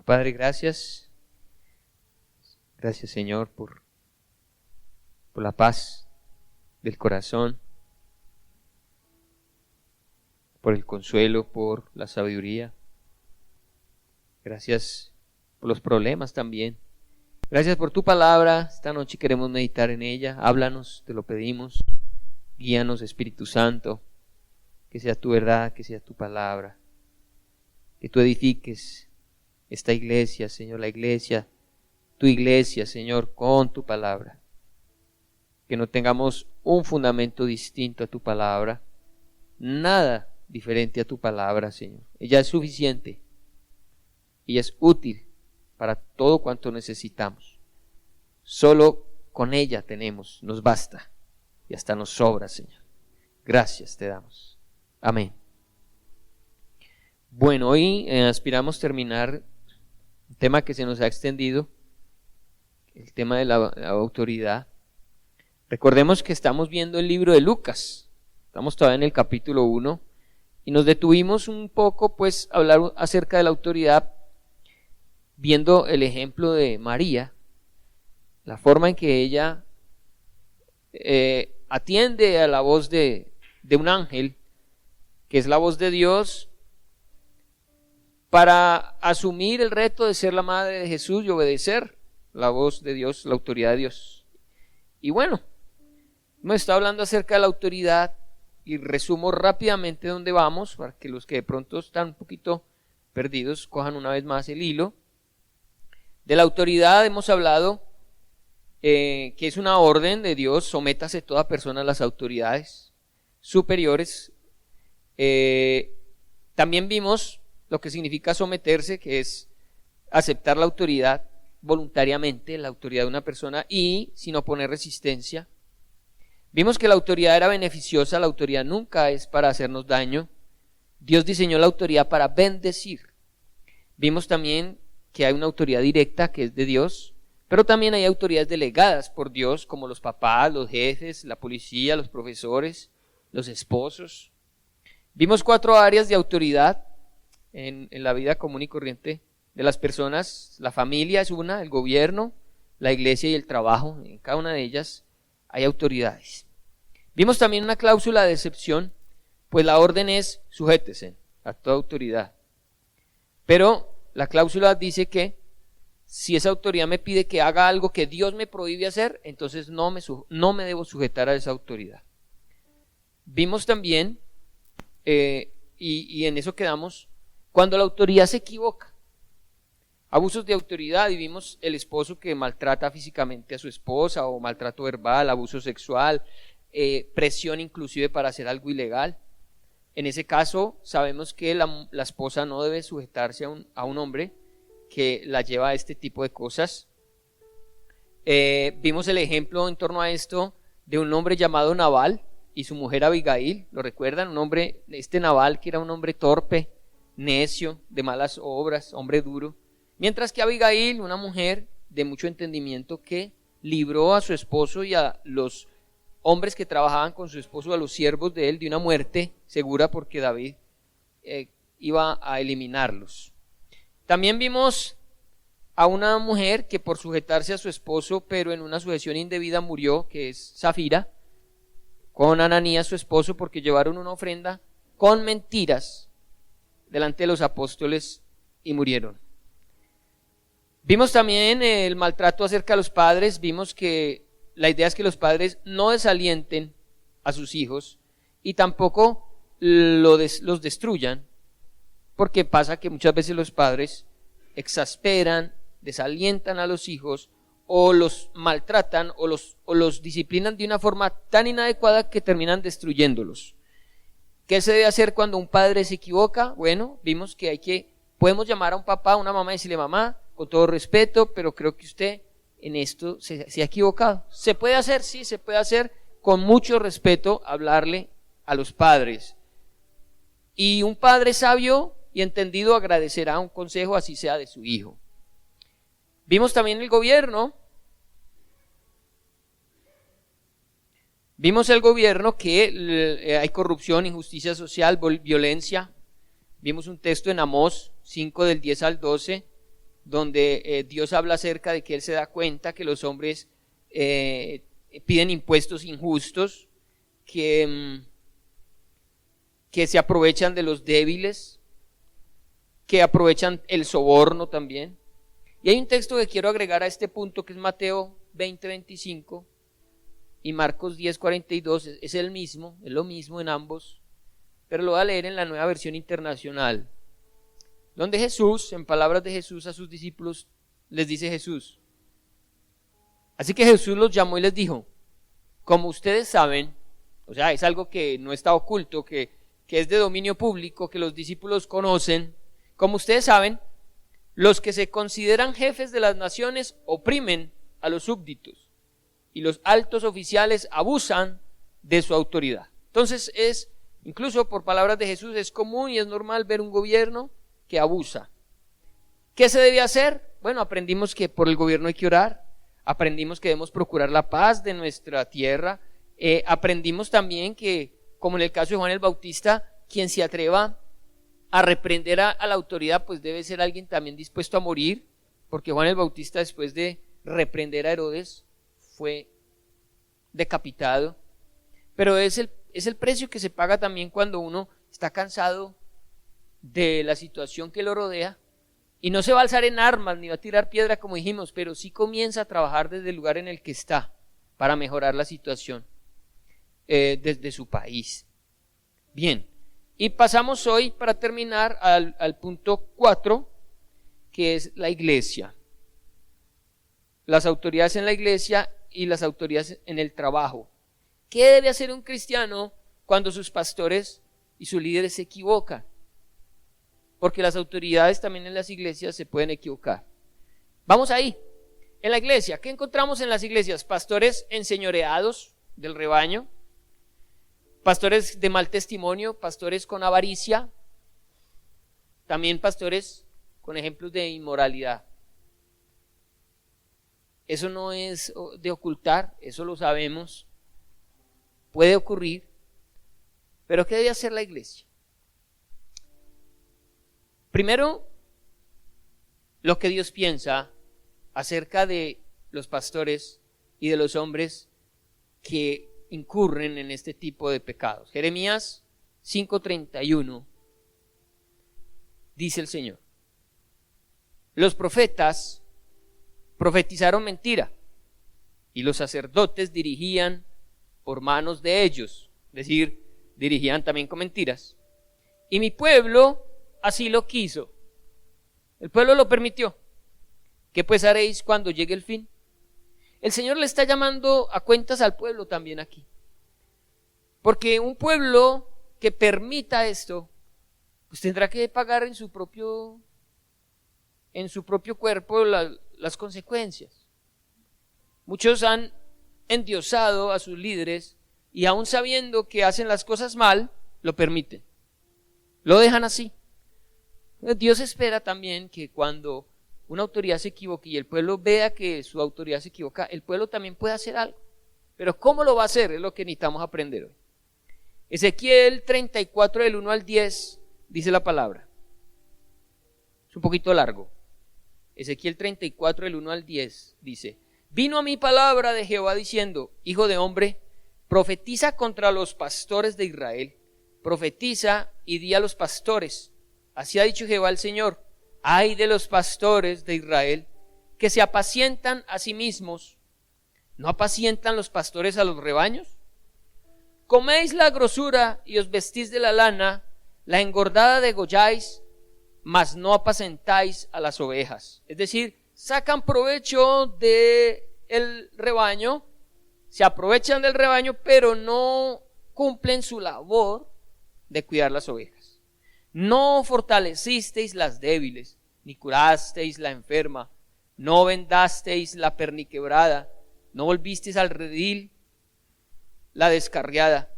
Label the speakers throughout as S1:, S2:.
S1: Padre, gracias. Gracias, Señor, por la paz del corazón, por el consuelo, por la sabiduría. Gracias por los problemas también. Gracias por tu palabra. Esta noche queremos meditar en ella. Háblanos, te lo pedimos. Guíanos, Espíritu Santo. Que sea tu verdad, que sea tu palabra. Que tú edifiques esta iglesia, Señor, la iglesia, tu iglesia, Señor, con tu palabra. Que no tengamos un fundamento distinto a tu palabra. Nada diferente a tu palabra, Señor. Ella es suficiente. Ella es útil para todo cuanto necesitamos. Solo con ella tenemos, nos basta y hasta nos sobra, Señor. Gracias te damos. Amén. Bueno, hoy aspiramos terminar un tema que se nos ha extendido, el tema de la autoridad. Recordemos que estamos viendo el libro de Lucas. Estamos todavía en el capítulo 1 y nos detuvimos un poco pues a hablar acerca de la autoridad, viendo el ejemplo de María, la forma en que ella atiende a la voz de un ángel, que es la voz de Dios, para asumir el reto de ser la madre de Jesús y obedecer la voz de Dios, la autoridad de Dios. Y bueno, hemos estado hablando acerca de la autoridad y resumo rápidamente dónde vamos, para que los que de pronto están un poquito perdidos cojan una vez más el hilo. De la autoridad hemos hablado que es una orden de Dios, sométase toda persona a las autoridades superiores. También vimos lo que significa someterse, que es aceptar la autoridad voluntariamente, la autoridad de una persona y sin oponer resistencia. Vimos que la autoridad era beneficiosa, la autoridad nunca es para hacernos daño. Dios diseñó la autoridad para bendecir. Vimos también que hay una autoridad directa que es de Dios, pero también hay autoridades delegadas por Dios, como los papás, los jefes, la policía, los profesores, los esposos. Vimos 4 áreas de autoridad en la vida común y corriente de las personas. La familia es una, el gobierno, la iglesia y el trabajo. En cada una de ellas hay autoridades. Vimos también una cláusula de excepción, pues la orden es sujétese a toda autoridad. Pero la cláusula dice que si esa autoridad me pide que haga algo que Dios me prohíbe hacer, entonces no me debo sujetar a esa autoridad. Vimos también, y en eso quedamos, cuando la autoridad se equivoca. Abusos de autoridad, y vimos el esposo que maltrata físicamente a su esposa, o maltrato verbal, abuso sexual, presión inclusive para hacer algo ilegal. En ese caso sabemos que la esposa no debe sujetarse a un hombre que la lleva a este tipo de cosas. Vimos el ejemplo en torno a esto de un hombre llamado Nabal y su mujer Abigail. ¿Lo recuerdan? Un hombre, Nabal, que era un hombre torpe, necio, de malas obras, hombre duro. Mientras que Abigail, una mujer de mucho entendimiento, que libró a su esposo y a los hombres que trabajaban con su esposo, a los siervos de él, de una muerte segura, porque David iba a eliminarlos. También vimos a una mujer que por sujetarse a su esposo, pero en una sujeción indebida, murió, que es Zafira, con Ananías su esposo, porque llevaron una ofrenda con mentiras delante de los apóstoles y murieron. Vimos también el maltrato acerca de los padres. Vimos que la idea es que los padres no desalienten a sus hijos y tampoco los destruyan, porque pasa que muchas veces los padres exasperan, desalientan a los hijos, o los maltratan o los disciplinan de una forma tan inadecuada que terminan destruyéndolos. ¿Qué se debe hacer cuando un padre se equivoca? Bueno, vimos que podemos llamar a un papá, a una mamá y decirle: mamá, con todo respeto, pero creo que usted en esto se ha equivocado. ¿Se puede hacer? Sí, se puede hacer con mucho respeto, hablarle a los padres. Y un padre sabio y entendido agradecerá un consejo, así sea de su hijo. Vimos también el gobierno. Vimos el gobierno que hay corrupción, injusticia social, violencia. Vimos un texto en Amós 5 del 10 al 12 donde Dios habla acerca de que Él se da cuenta que los hombres piden impuestos injustos, que se aprovechan de los débiles, que aprovechan el soborno también. Y hay un texto que quiero agregar a este punto, que es Mateo 20:25 y Marcos 10:42, es el mismo, es lo mismo en ambos, pero lo voy a leer en la Nueva Versión Internacional, donde Jesús, en palabras de Jesús a sus discípulos, les dice Jesús: así que Jesús los llamó y les dijo, como ustedes saben, o sea, es algo que no está oculto, que es de dominio público, que los discípulos conocen, como ustedes saben, los que se consideran jefes de las naciones oprimen a los súbditos y los altos oficiales abusan de su autoridad. Entonces incluso por palabras de Jesús, es común y es normal ver un gobierno que abusa. ¿Qué se debe hacer? Bueno, aprendimos que por el gobierno hay que orar, aprendimos que debemos procurar la paz de nuestra tierra, aprendimos también que, como en el caso de Juan el Bautista, quien se atreva a reprender a la autoridad, pues debe ser alguien también dispuesto a morir, porque Juan el Bautista, después de reprender a Herodes, fue decapitado. Pero es el precio que se paga también cuando uno está cansado de la situación que lo rodea, y no se va a alzar en armas ni va a tirar piedra como dijimos, pero sí comienza a trabajar desde el lugar en el que está para mejorar la situación desde su país. Bien, y pasamos hoy, para terminar, al punto 4, que es la iglesia. Las autoridades en la iglesia y las autoridades en el trabajo. ¿Qué debe hacer un cristiano cuando sus pastores y sus líderes se equivocan? Porque las autoridades también en las iglesias se pueden equivocar. Vamos ahí. En la iglesia, ¿qué encontramos en las iglesias? Pastores enseñoreados del rebaño, pastores de mal testimonio, pastores con avaricia, también pastores con ejemplos de inmoralidad. Eso no es de ocultar, eso lo sabemos, puede ocurrir, pero ¿qué debe hacer la iglesia? Primero, lo que Dios piensa acerca de los pastores y de los hombres que incurren en este tipo de pecados. Jeremías 5:31 dice el Señor: los profetas profetizaron mentira y los sacerdotes dirigían por manos de ellos, es decir, dirigían también con mentiras, y mi pueblo así lo quiso. El pueblo lo permitió. ¿Qué pues haréis cuando llegue el fin? El Señor le está llamando a cuentas al pueblo también aquí, porque un pueblo que permita esto, pues tendrá que pagar en su propio cuerpo las consecuencias. Muchos han endiosado a sus líderes y aún sabiendo que hacen las cosas mal, lo permiten, lo dejan así. Dios espera también que cuando una autoridad se equivoque y el pueblo vea que su autoridad se equivoca, el pueblo también puede hacer algo. Pero ¿cómo lo va a hacer? Es lo que necesitamos aprender hoy. Ezequiel 34 del 1 al 10 dice la palabra. Es un poquito largo. Ezequiel 34 del 1 al 10 dice: vino a mí palabra de Jehová diciendo: hijo de hombre, profetiza contra los pastores de Israel, profetiza y di a los pastores: así ha dicho Jehová el Señor, ay de los pastores de Israel, que se apacientan a sí mismos. ¿No apacientan los pastores a los rebaños? Coméis la grosura y os vestís de la lana, la engordada degolláis, mas no apacentáis a las ovejas. Es decir, sacan provecho del rebaño, se aprovechan del rebaño, pero no cumplen su labor de cuidar las ovejas. No fortalecisteis las débiles, ni curasteis la enferma, no vendasteis la perniquebrada, no volvisteis al redil la descarriada,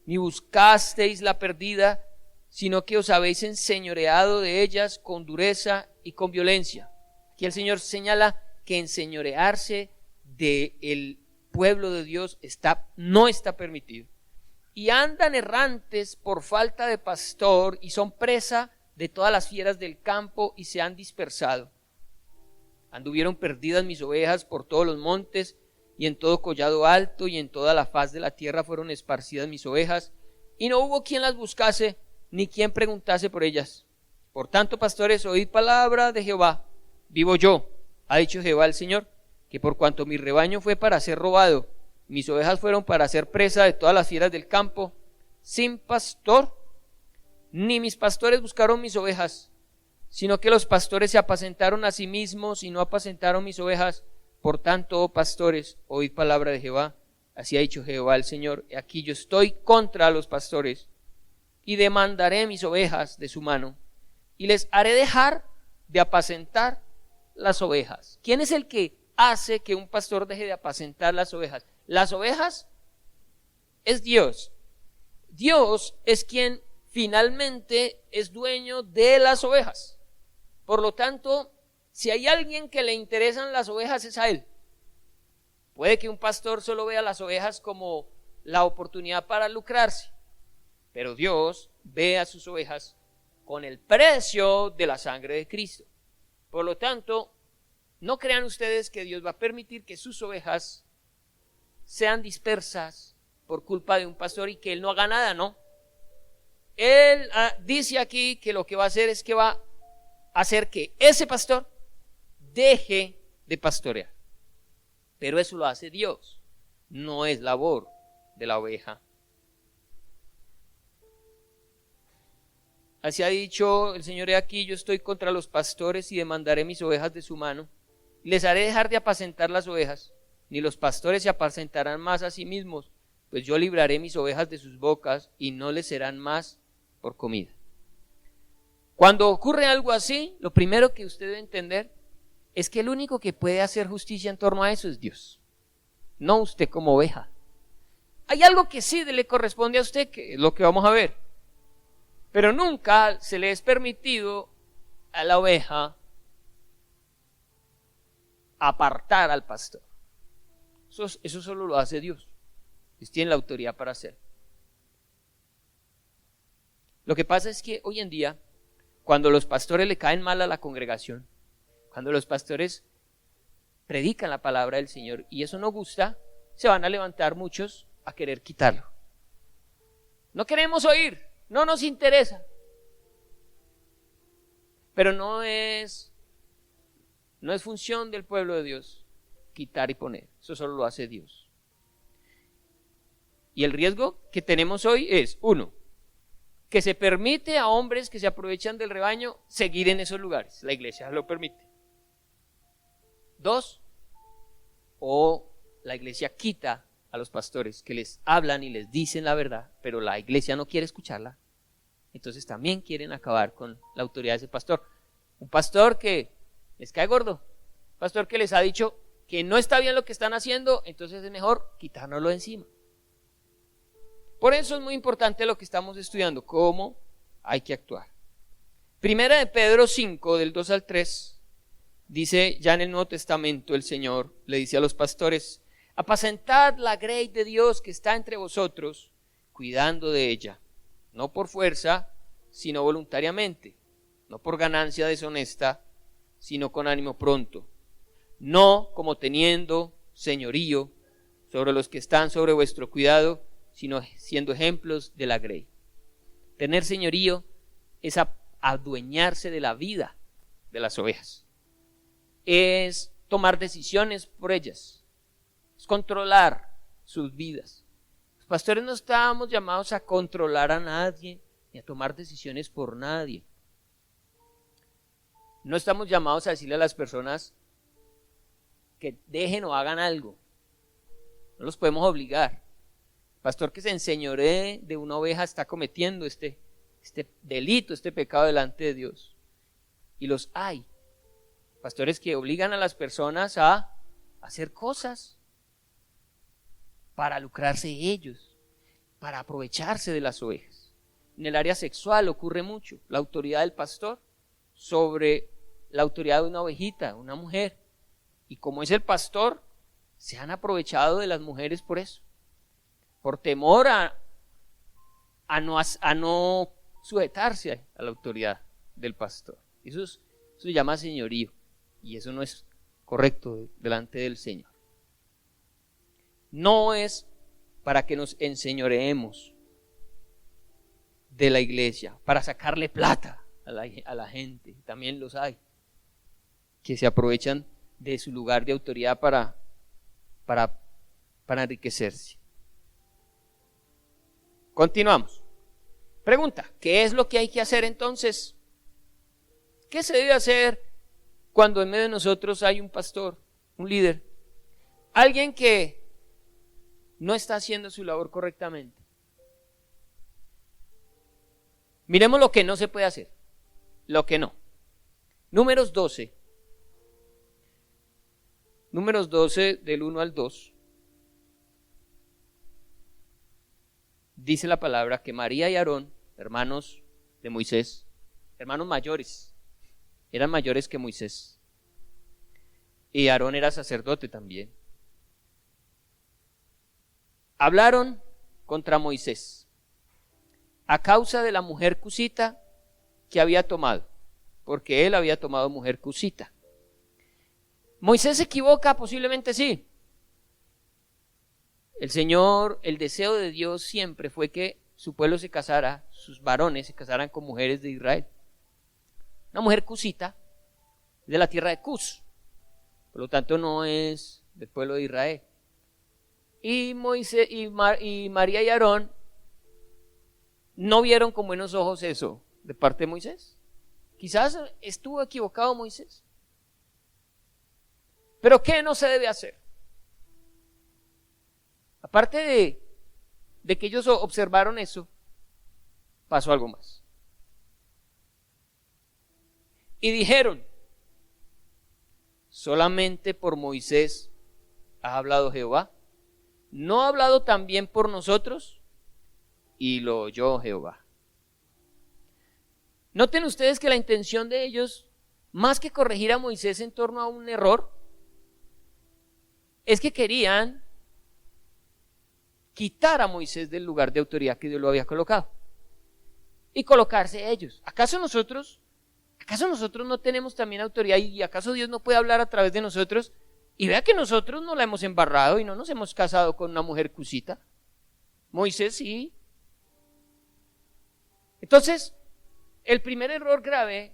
S1: ni buscasteis la perdida, sino que os habéis enseñoreado de ellas con dureza y con violencia. Aquí el Señor señala que enseñorearse del pueblo de Dios no está permitido. Y andan errantes por falta de pastor y son presa de todas las fieras del campo y se han dispersado. Anduvieron perdidas mis ovejas por todos los montes, y en todo collado alto, y en toda la faz de la tierra fueron esparcidas mis ovejas, y no hubo quien las buscase, ni quien preguntase por ellas. Por tanto, pastores, oíd palabra de Jehová. Vivo yo, ha dicho Jehová el Señor, que por cuanto mi rebaño fue para ser robado, mis ovejas fueron para ser presa de todas las fieras del campo, sin pastor, ni mis pastores buscaron mis ovejas, sino que los pastores se apacentaron a sí mismos y no apacentaron mis ovejas. Por tanto, oh pastores, oíd palabra de Jehová. Así ha dicho Jehová el Señor: aquí yo estoy contra los pastores, y demandaré mis ovejas de su mano, y les haré dejar de apacentar las ovejas. ¿Quién es el que hace que un pastor deje de apacentar las ovejas? Las ovejas es Dios. Dios es quien finalmente es dueño de las ovejas. Por lo tanto, si hay alguien que le interesan las ovejas, es a él. Puede que un pastor solo vea las ovejas como la oportunidad para lucrarse, pero Dios ve a sus ovejas con el precio de la sangre de Cristo. Por lo tanto, no crean ustedes que Dios va a permitir que sus ovejas sean dispersas por culpa de un pastor y que él no haga nada, ¿no? Él dice aquí que lo que va a hacer es que va a hacer que ese pastor deje de pastorear. Pero eso lo hace Dios, no es labor de la oveja. Así ha dicho el Señor: he aquí yo estoy contra los pastores y demandaré mis ovejas de su mano, y les haré dejar de apacentar las ovejas, ni los pastores se apacentarán más a sí mismos, pues yo libraré mis ovejas de sus bocas y no les serán más por comida. Cuando ocurre algo así, lo primero que usted debe entender es que el único que puede hacer justicia en torno a eso es Dios, no usted como oveja. Hay algo que sí le corresponde a usted, que es lo que vamos a ver, pero nunca se le es permitido a la oveja apartar al pastor. Eso solo lo hace Dios. Dios tiene la autoridad para hacerlo. Lo que pasa es que hoy en día, cuando los pastores le caen mal a la congregación, cuando los pastores predican la palabra del Señor y eso no gusta, se van a levantar muchos a querer quitarlo. No queremos oír, no nos interesa. Pero no es función del pueblo de Dios quitar y poner. Eso solo lo hace Dios. Y el riesgo que tenemos hoy es, uno, que se permite a hombres que se aprovechan del rebaño seguir en esos lugares. La iglesia lo permite. Dos, o la iglesia quita a los pastores que les hablan y les dicen la verdad, pero la iglesia no quiere escucharla. Entonces también quieren acabar con la autoridad de ese pastor. Un pastor que les cae gordo, un pastor que les ha dicho que no está bien lo que están haciendo, entonces es mejor quitárnoslo de encima. Por eso es muy importante lo que estamos estudiando, cómo hay que actuar. Primera de Pedro 5, del 2 al 3, dice ya en el Nuevo Testamento el Señor le dice a los pastores: apacentad la grey de Dios que está entre vosotros, cuidando de ella, no por fuerza, sino voluntariamente, no por ganancia deshonesta, sino con ánimo pronto, no como teniendo señorío sobre los que están sobre vuestro cuidado, sino siendo ejemplos de la grey. Tener señorío es adueñarse de la vida de las ovejas, es tomar decisiones por ellas, es controlar sus vidas. Los pastores no estábamos llamados a controlar a nadie ni a tomar decisiones por nadie. No estamos llamados a decirle a las personas que dejen o hagan algo. No los podemos obligar. El pastor que se enseñoree de una oveja está cometiendo este delito, este pecado delante de Dios. Y los hay. Pastores que obligan a las personas a hacer cosas para lucrarse ellos, para aprovecharse de las ovejas. En el área sexual ocurre mucho. La autoridad del pastor sobre la autoridad de una ovejita, una mujer. Y como es el pastor, se han aprovechado de las mujeres por eso. Por temor a no sujetarse a la autoridad del pastor. Eso se llama señorío. Y eso no es correcto delante del Señor. No es para que nos enseñoreemos de la iglesia, para sacarle plata a la gente. También los hay que se aprovechan de su lugar de autoridad para enriquecerse. Continuamos. Pregunta, ¿qué es lo que hay que hacer entonces? ¿Qué se debe hacer cuando en medio de nosotros hay un pastor, un líder, alguien que no está haciendo su labor correctamente? Miremos lo que no se puede hacer, lo que no. Números 12 del 1 al 2. Dice la palabra que María y Aarón, hermanos de Moisés, hermanos mayores, eran mayores que Moisés. Y Aarón era sacerdote también. Hablaron contra Moisés a causa de la mujer cusita que había tomado, porque él había tomado mujer cusita. ¿Moisés se equivoca? Posiblemente sí. El deseo de Dios siempre fue que su pueblo se casara, sus varones se casaran con mujeres de Israel. Una mujer cusita de la tierra de Cus, por lo tanto no es del pueblo de Israel. Y María y Aarón no vieron con buenos ojos eso de parte de Moisés. Quizás estuvo equivocado Moisés. Pero ¿qué no se debe hacer? Aparte de que ellos observaron eso, pasó algo más. Y dijeron, solamente por Moisés ha hablado Jehová, ¿no ha hablado también por nosotros? Y lo oyó Jehová. Noten ustedes que la intención de ellos, más que corregir a Moisés en torno a un error, es que querían quitar a Moisés del lugar de autoridad que Dios lo había colocado y colocarse ellos. ¿Acaso nosotros no tenemos también autoridad y acaso Dios no puede hablar a través de nosotros? Y vea que nosotros no la hemos embarrado y no nos hemos casado con una mujer cusita. Moisés sí. Entonces, el primer error grave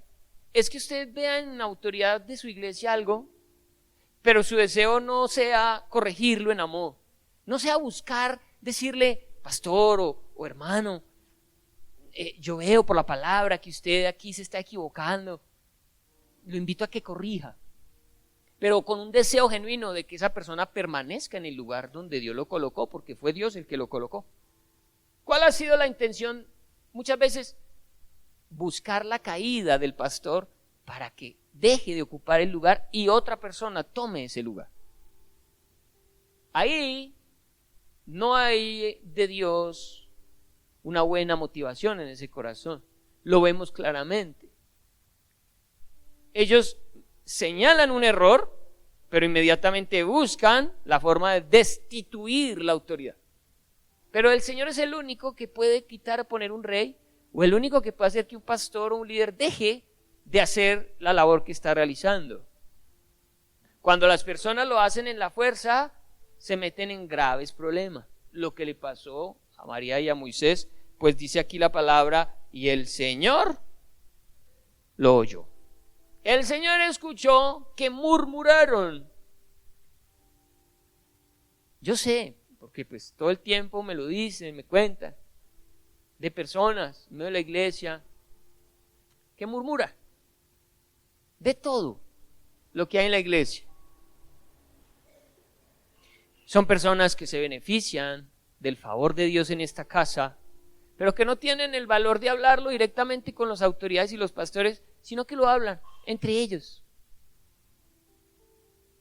S1: es que usted vea en la autoridad de su iglesia algo, pero su deseo no sea corregirlo en amor, no sea buscar decirle, pastor o hermano, yo veo por la palabra que usted aquí se está equivocando, lo invito a que corrija, pero con un deseo genuino de que esa persona permanezca en el lugar donde Dios lo colocó, porque fue Dios el que lo colocó. ¿Cuál ha sido la intención? Muchas veces buscar la caída del pastor para que deje de ocupar el lugar y otra persona tome ese lugar. Ahí no hay de Dios una buena motivación en ese corazón. Lo vemos claramente. Ellos señalan un error, pero inmediatamente buscan la forma de destituir la autoridad. Pero el Señor es el único que puede quitar o poner un rey, o el único que puede hacer que un pastor o un líder deje de hacer la labor que está realizando. Cuando las personas lo hacen en la fuerza, se meten en graves problemas. Lo que le pasó a María y a Moisés, pues dice aquí la palabra, y el Señor lo oyó. El Señor escuchó que murmuraron. Yo sé, porque pues todo el tiempo me lo dicen, me cuentan, de personas, no de la iglesia, que murmuran de todo lo que hay en la iglesia. Son personas que se benefician del favor de Dios en esta casa, pero que no tienen el valor de hablarlo directamente con las autoridades y los pastores, sino que lo hablan entre ellos.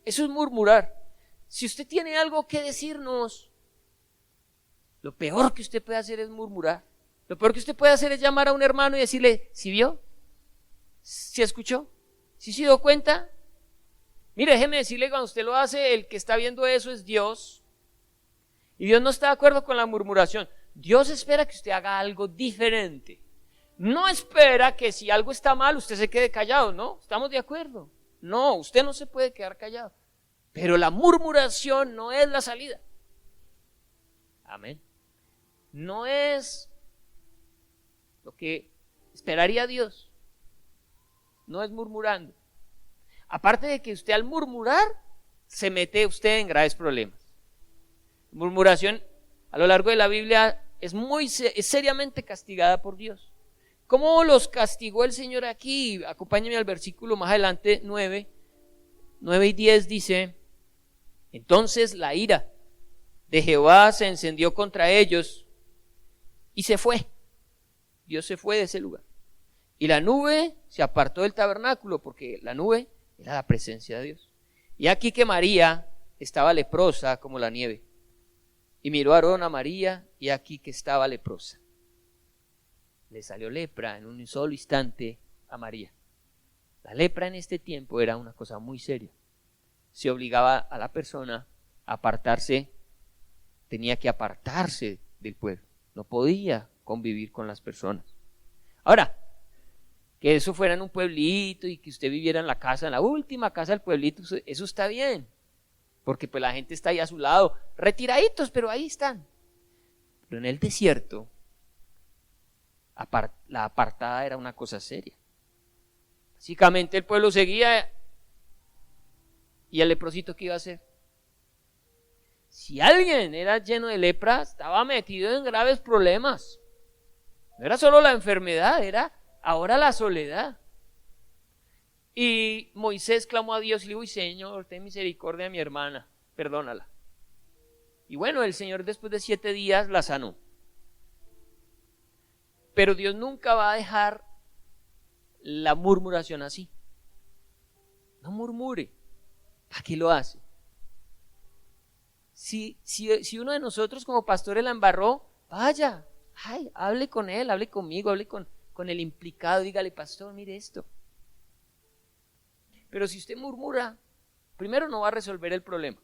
S1: Eso es murmurar. Si usted tiene algo que decirnos, lo peor que usted puede hacer es murmurar. Lo peor que usted puede hacer es llamar a un hermano y decirle, ¿sí vio? ¿Sí escuchó? ¿Sí se dio cuenta? Mire, déjeme decirle, cuando usted lo hace, el que está viendo eso es Dios. Y Dios no está de acuerdo con la murmuración. Dios espera que usted haga algo diferente. No espera que si algo está mal, usted se quede callado, ¿no? Estamos de acuerdo. No, usted no se puede quedar callado. Pero la murmuración no es la salida. Amén. No es lo que esperaría Dios. No es murmurando. Aparte de que usted al murmurar se mete usted en graves problemas. Murmuración a lo largo de la Biblia es seriamente castigada por Dios. ¿Cómo los castigó el Señor aquí? Acompáñenme al versículo más adelante, 9 y 10 dice: entonces la ira de Jehová se encendió contra ellos y se fue. Dios se fue de ese lugar. Y la nube se apartó del tabernáculo, porque la nube era la presencia de Dios. Y aquí que María estaba leprosa como la nieve. Y miró Aarón a María, y aquí que estaba leprosa. Le salió lepra en un solo instante a María. La lepra en este tiempo era una cosa muy seria. Se obligaba a la persona a apartarse, tenía que apartarse del pueblo. No podía convivir con las personas. Ahora, que eso fuera en un pueblito y que usted viviera en la casa, en la última casa del pueblito, eso está bien. Porque pues la gente está ahí a su lado, retiraditos, pero ahí están. Pero en el desierto, la apartada era una cosa seria. Básicamente el pueblo seguía, y el leprosito, ¿qué iba a hacer? Si alguien era lleno de lepra, estaba metido en graves problemas. No era solo la enfermedad, era ahora la soledad. Y Moisés clamó a Dios y le dijo: Señor, ten misericordia de mi hermana, perdónala. Y bueno, el Señor después de 7 días la sanó. Pero Dios nunca va a dejar la murmuración así. No murmure. ¿Para qué lo hace? Si uno de nosotros como pastores la embarró, vaya, hable con él, hable conmigo, hable con el implicado, dígale: pastor, mire esto. Pero si usted murmura, primero no va a resolver el problema.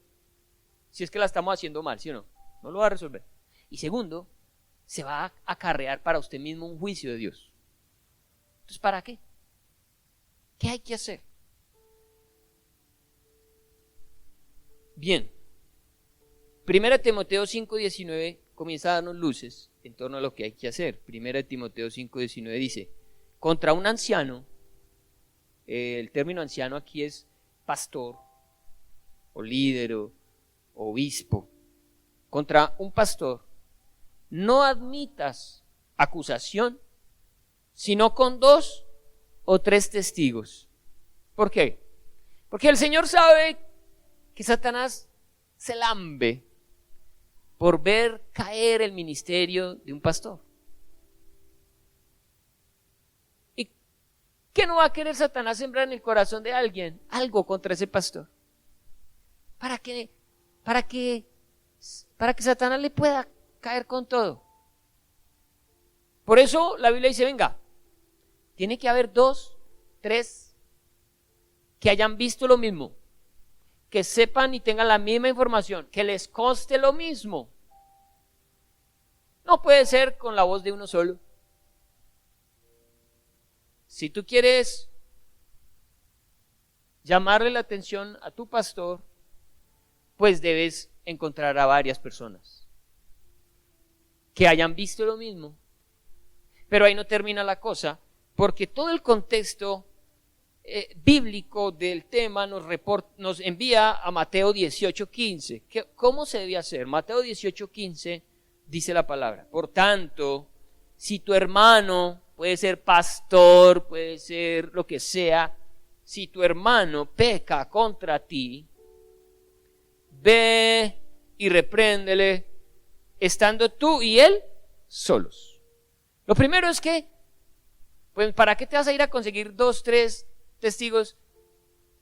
S1: Si es que la estamos haciendo mal, ¿sí o no? No lo va a resolver. Y segundo, se va a acarrear para usted mismo un juicio de Dios. Entonces, ¿para qué? ¿Qué hay que hacer? Bien. 1 Timoteo 5:19 comienza a darnos luces en torno a lo que hay que hacer. 1 Timoteo 5:19 dice: contra un anciano, el término anciano aquí es pastor, o líder, o obispo. Contra un pastor, no admitas acusación, sino con 2 o 3 testigos. ¿Por qué? Porque el Señor sabe que Satanás se lambe por ver caer el ministerio de un pastor. ¿Y qué no va a querer Satanás sembrar en el corazón de alguien? Algo contra ese pastor. ¿Para que Satanás le pueda caer con todo. Por eso la Biblia dice: venga, tiene que haber 2, 3 que hayan visto lo mismo, que sepan y tengan la misma información, que les conste lo mismo. No puede ser con la voz de uno solo. Si tú quieres llamarle la atención a tu pastor, pues debes encontrar a varias personas que hayan visto lo mismo. Pero ahí no termina la cosa, porque todo el contexto bíblico del tema nos envía a Mateo 18:15. ¿Cómo se debe hacer? Mateo 18:15 dice la palabra: por tanto, si tu hermano, puede ser pastor, puede ser lo que sea, si tu hermano peca contra ti, ve y repréndele, estando tú y él solos. Lo primero es que, pues, ¿para qué te vas a ir a conseguir 2, 3 testigos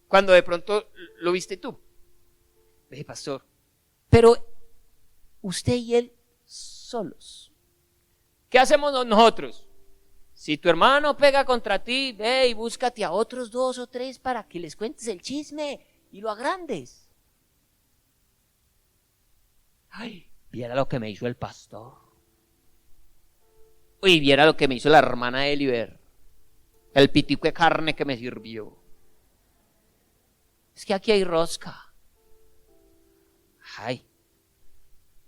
S1: cuando de pronto lo viste tú? Ve, pastor, pero usted y él solos. ¿Qué hacemos nosotros? Si tu hermano pega contra ti, ve y búscate a otros 2 o 3 para que les cuentes el chisme y lo agrandes. Ay, viera lo que me hizo el pastor. Uy, viera lo que me hizo la hermana Eliber. El pitico de carne que me sirvió. Es que aquí hay rosca. Ay,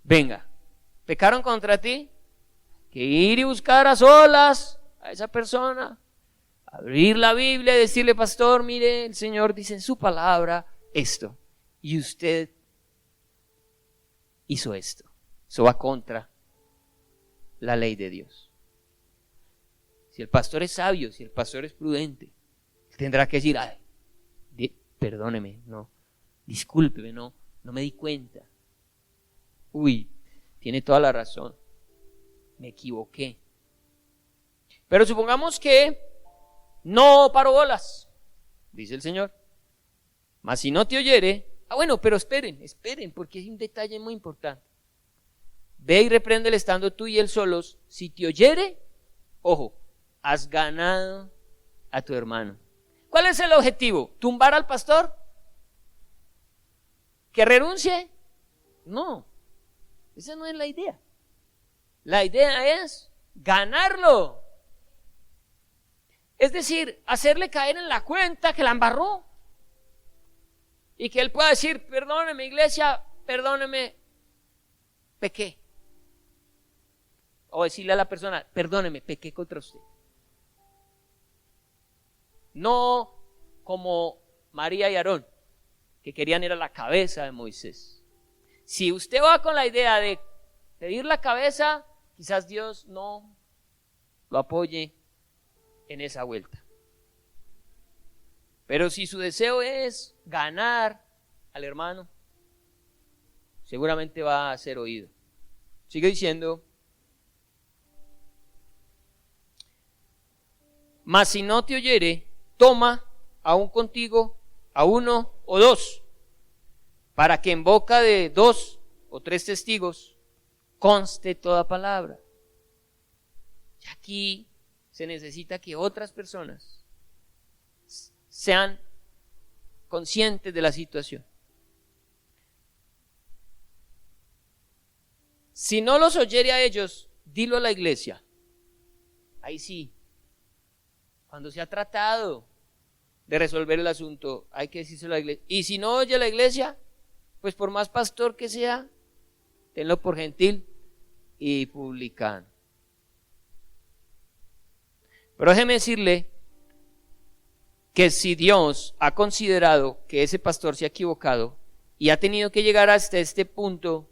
S1: venga, pecaron contra ti, que ir y buscar a solas a esa persona, abrir la Biblia y decirle, pastor, mire, el Señor dice en su palabra esto, y usted hizo esto. Eso va contra la ley de Dios. Si el pastor es sabio, si el pastor es prudente, tendrá que decir, ay, perdóneme, no, discúlpeme, no me di cuenta. Uy, tiene toda la razón, me equivoqué. Pero supongamos que no paro bolas, dice el Señor. Mas si no te oyere, bueno, pero esperen, porque es un detalle muy importante. Ve y repréndele estando tú y él solos. Si te oyere, ojo, has ganado a tu hermano. ¿Cuál es el objetivo? ¿Tumbar al pastor? ¿Que renuncie? No, esa no es la idea. La idea es ganarlo. Es decir, hacerle caer en la cuenta que la embarró. Y que él pueda decir, perdóneme iglesia, perdóneme, pequé. O decirle a la persona, perdóneme, pequé contra usted. No como María y Aarón, que querían ir a la cabeza de Moisés. Si usted va con la idea de pedir la cabeza, quizás Dios no lo apoye en esa vuelta. Pero si su deseo es ganar al hermano, seguramente va a ser oído. Sigue diciendo, mas si no te oyere, toma aún contigo a uno o dos, para que en boca de 2 o 3 testigos conste toda palabra. Y aquí se necesita que otras personas sean conscientes de la situación. Si no los oyere a ellos, dilo a la iglesia. Ahí sí, cuando se ha tratado de resolver el asunto, hay que decírselo a la iglesia. Y si no oye a la iglesia, pues por más pastor que sea, tenlo por gentil y publicano. Pero déjeme decirle que si Dios ha considerado que ese pastor se ha equivocado y ha tenido que llegar hasta este punto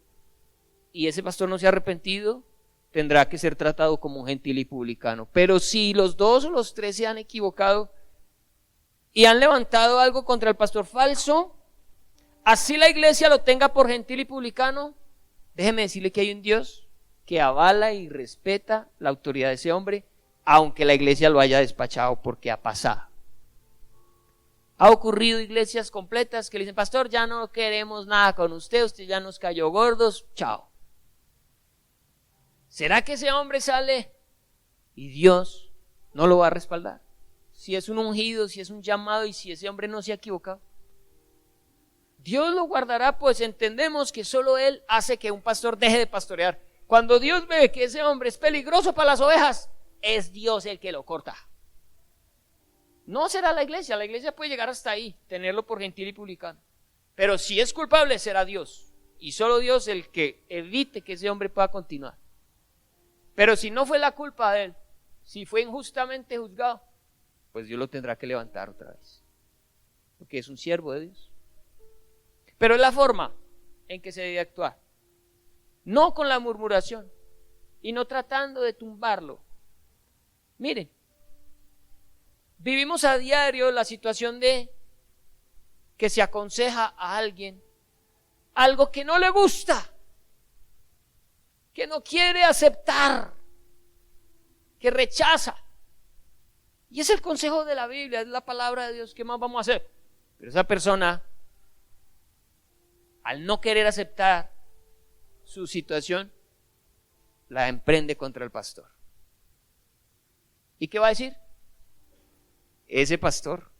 S1: y ese pastor no se ha arrepentido, tendrá que ser tratado como un gentil y publicano. Pero si los 2 o los 3 se han equivocado y han levantado algo contra el pastor falso, así la iglesia lo tenga por gentil y publicano, déjeme decirle que hay un Dios que avala y respeta la autoridad de ese hombre, aunque la iglesia lo haya despachado, porque ha pasado. Ha ocurrido iglesias completas que le dicen, pastor, ya no queremos nada con usted ya nos cayó gordos, chao. ¿Será que ese hombre sale y Dios no lo va a respaldar? Si es un ungido, si es un llamado y si ese hombre no se ha equivocado. Dios lo guardará, pues entendemos que solo Él hace que un pastor deje de pastorear. Cuando Dios ve que ese hombre es peligroso para las ovejas, es Dios el que lo corta. No será la iglesia puede llegar hasta ahí, tenerlo por gentil y publicano. Pero si es culpable, será Dios. Y solo Dios el que evite que ese hombre pueda continuar. Pero si no fue la culpa de él, si fue injustamente juzgado, pues Dios lo tendrá que levantar otra vez. Porque es un siervo de Dios. Pero es la forma en que se debe actuar. No con la murmuración y no tratando de tumbarlo. Miren, vivimos a diario la situación de que se aconseja a alguien algo que no le gusta, que no quiere aceptar, que rechaza. Y es el consejo de la Biblia, es la palabra de Dios. ¿Qué más vamos a hacer? Pero esa persona, al no querer aceptar su situación, la emprende contra el pastor. ¿Y qué va a decir? Ese pastor,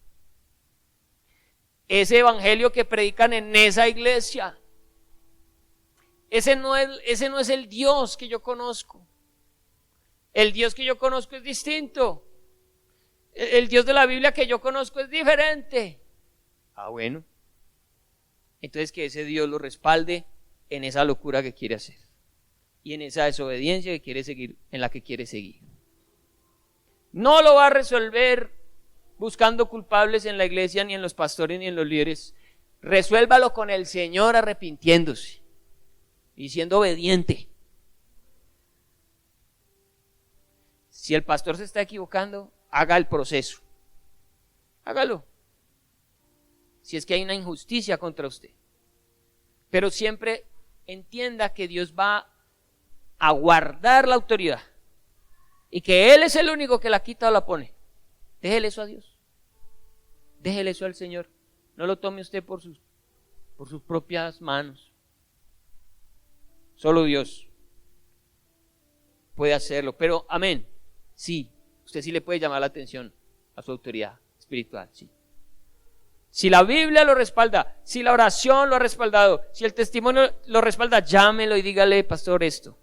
S1: ese evangelio que predican en esa iglesia, ese no es el Dios que yo conozco. El Dios que yo conozco es distinto. El Dios de la Biblia que yo conozco es diferente. Ah, bueno, entonces que ese Dios lo respalde en esa locura que quiere hacer y en esa desobediencia que quiere seguir, en la que quiere seguir. No lo va a resolver buscando culpables en la iglesia, ni en los pastores, ni en los líderes. Resuélvalo con el Señor arrepintiéndose y siendo obediente. Si el pastor se está equivocando, haga el proceso. Hágalo. Si es que hay una injusticia contra usted. Pero siempre entienda que Dios va a guardar la autoridad y que Él es el único que la quita o la pone. Déjele eso a Dios. Déjele eso al Señor. No lo tome usted por sus propias manos. Solo Dios puede hacerlo. Pero, amén, sí, usted sí le puede llamar la atención a su autoridad espiritual, sí. Si la Biblia lo respalda, si la oración lo ha respaldado, si el testimonio lo respalda, llámelo y dígale, pastor, esto.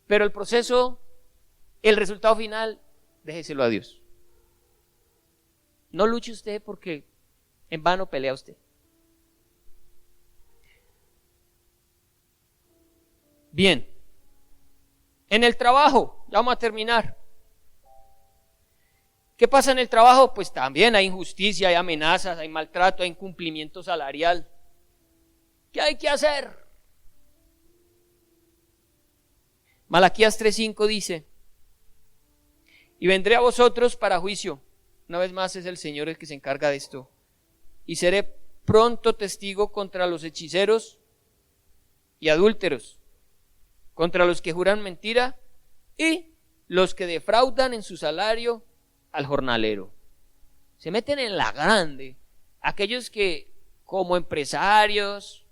S1: Pero el proceso, el resultado final, déjeselo a Dios. No luche usted porque en vano pelea usted. Bien, en el trabajo, ya vamos a terminar. ¿Qué pasa en el trabajo? Pues también hay injusticia, hay amenazas, hay maltrato, hay incumplimiento salarial. ¿Qué hay que hacer? Malaquías 3:5 dice: y vendré a vosotros para juicio. Una vez más es el Señor el que se encarga de esto. Y seré pronto testigo contra los hechiceros y adúlteros, contra los que juran mentira y los que defraudan en su salario al jornalero. Se meten en la grande aquellos que, como empresarios,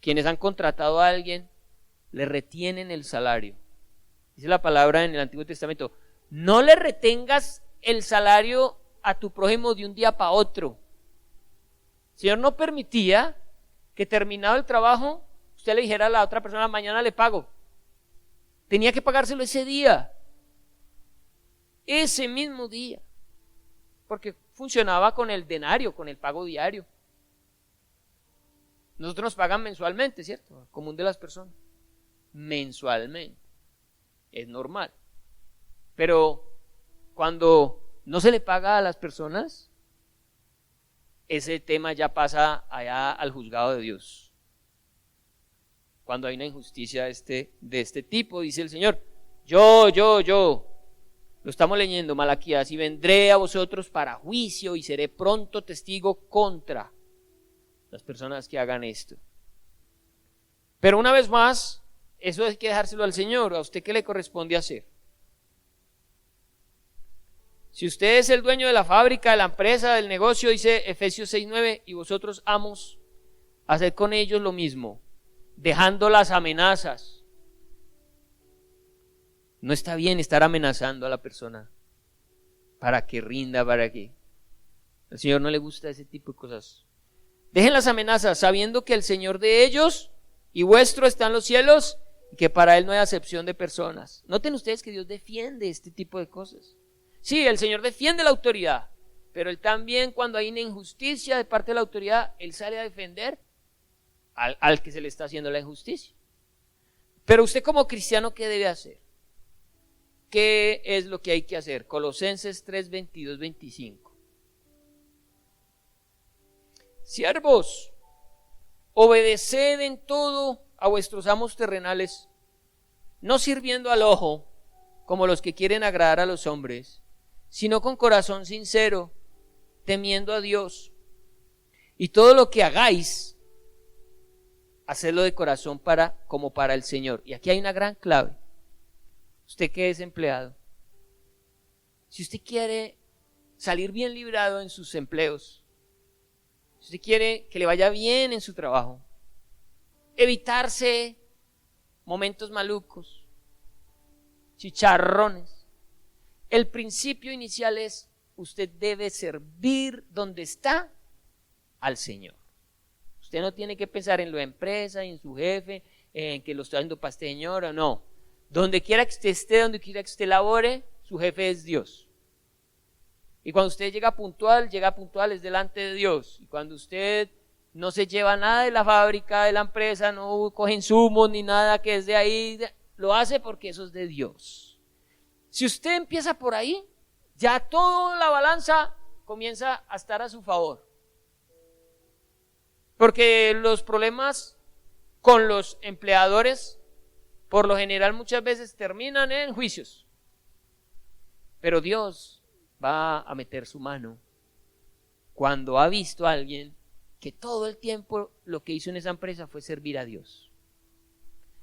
S1: quienes han contratado a alguien, le retienen el salario. Dice la palabra en el Antiguo Testamento: no le retengas el salario a tu prójimo de un día para otro. El Señor no permitía que, terminado el trabajo, usted le dijera a la otra persona: mañana le pago. Tenía que pagárselo ese día, ese mismo día, porque funcionaba con el denario, con el pago diario. Nosotros nos pagan mensualmente, ¿cierto? El común de las personas. Mensualmente. Es normal. Pero cuando no se le paga a las personas, ese tema ya pasa allá al juzgado de Dios. Cuando hay una injusticia de este tipo, dice el Señor: yo, lo estamos leyendo, Malaquías, y vendré a vosotros para juicio y seré pronto testigo contra las personas que hagan esto. Pero una vez más, eso hay que dejárselo al Señor. ¿A usted qué le corresponde hacer? Si usted es el dueño de la fábrica, de la empresa, del negocio, dice Efesios 6:9, y vosotros, amos, haced con ellos lo mismo, dejando las amenazas. No está bien estar amenazando a la persona para que rinda, para que... Al Señor no le gusta ese tipo de cosas. Dejen las amenazas, sabiendo que el Señor de ellos y vuestro está en los cielos, y que para Él no hay acepción de personas. Noten ustedes que Dios defiende este tipo de cosas. Sí, el Señor defiende la autoridad, pero Él también, cuando hay una injusticia de parte de la autoridad, Él sale a defender al que se le está haciendo la injusticia. Pero usted, como cristiano, ¿qué debe hacer? ¿Qué es lo que hay que hacer? Colosenses 3:22-25. Siervos, obedeced en todo a vuestros amos terrenales, no sirviendo al ojo como los que quieren agradar a los hombres, sino con corazón sincero, temiendo a Dios. Y todo lo que hagáis, hacedlo de corazón como para el Señor. Y aquí hay una gran clave. Usted que es empleado, si usted quiere salir bien librado en sus empleos, si usted quiere que le vaya bien en su trabajo, evitarse momentos malucos, chicharrones, el principio inicial es: usted debe servir donde está al Señor. Usted no tiene que pensar en la empresa, en su jefe, en que lo está haciendo para este señor o no. Donde quiera que usted esté, donde quiera que usted labore, su jefe es Dios. Y cuando usted llega puntual es delante de Dios. Y cuando usted no se lleva nada de la fábrica, de la empresa, no coge insumos ni nada que es de ahí, lo hace porque eso es de Dios. Si usted empieza por ahí, ya toda la balanza comienza a estar a su favor. Porque los problemas con los empleadores, por lo general muchas veces terminan en juicios. Pero Dios va a meter su mano cuando ha visto a alguien que todo el tiempo lo que hizo en esa empresa fue servir a Dios.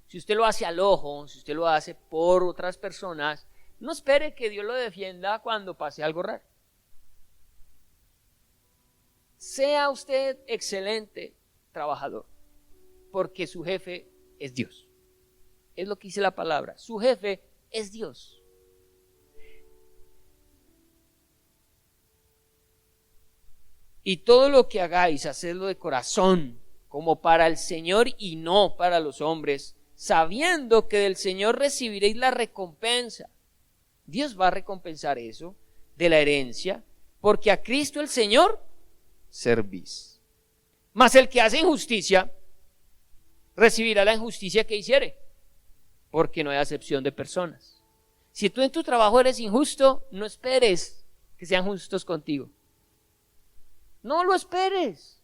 S1: Si usted lo hace al ojo, si usted lo hace por otras personas, no espere que Dios lo defienda cuando pase algo raro. Sea usted excelente trabajador, porque su jefe es Dios. Es lo que dice la palabra, su jefe es Dios. Y todo lo que hagáis, hacedlo de corazón, como para el Señor y no para los hombres, sabiendo que del Señor recibiréis la recompensa. Dios va a recompensar eso de la herencia, porque a Cristo el Señor servís. Mas el que hace injusticia, recibirá la injusticia que hiciere, porque no hay acepción de personas. Si tú en tu trabajo eres injusto, no esperes que sean justos contigo. No lo esperes.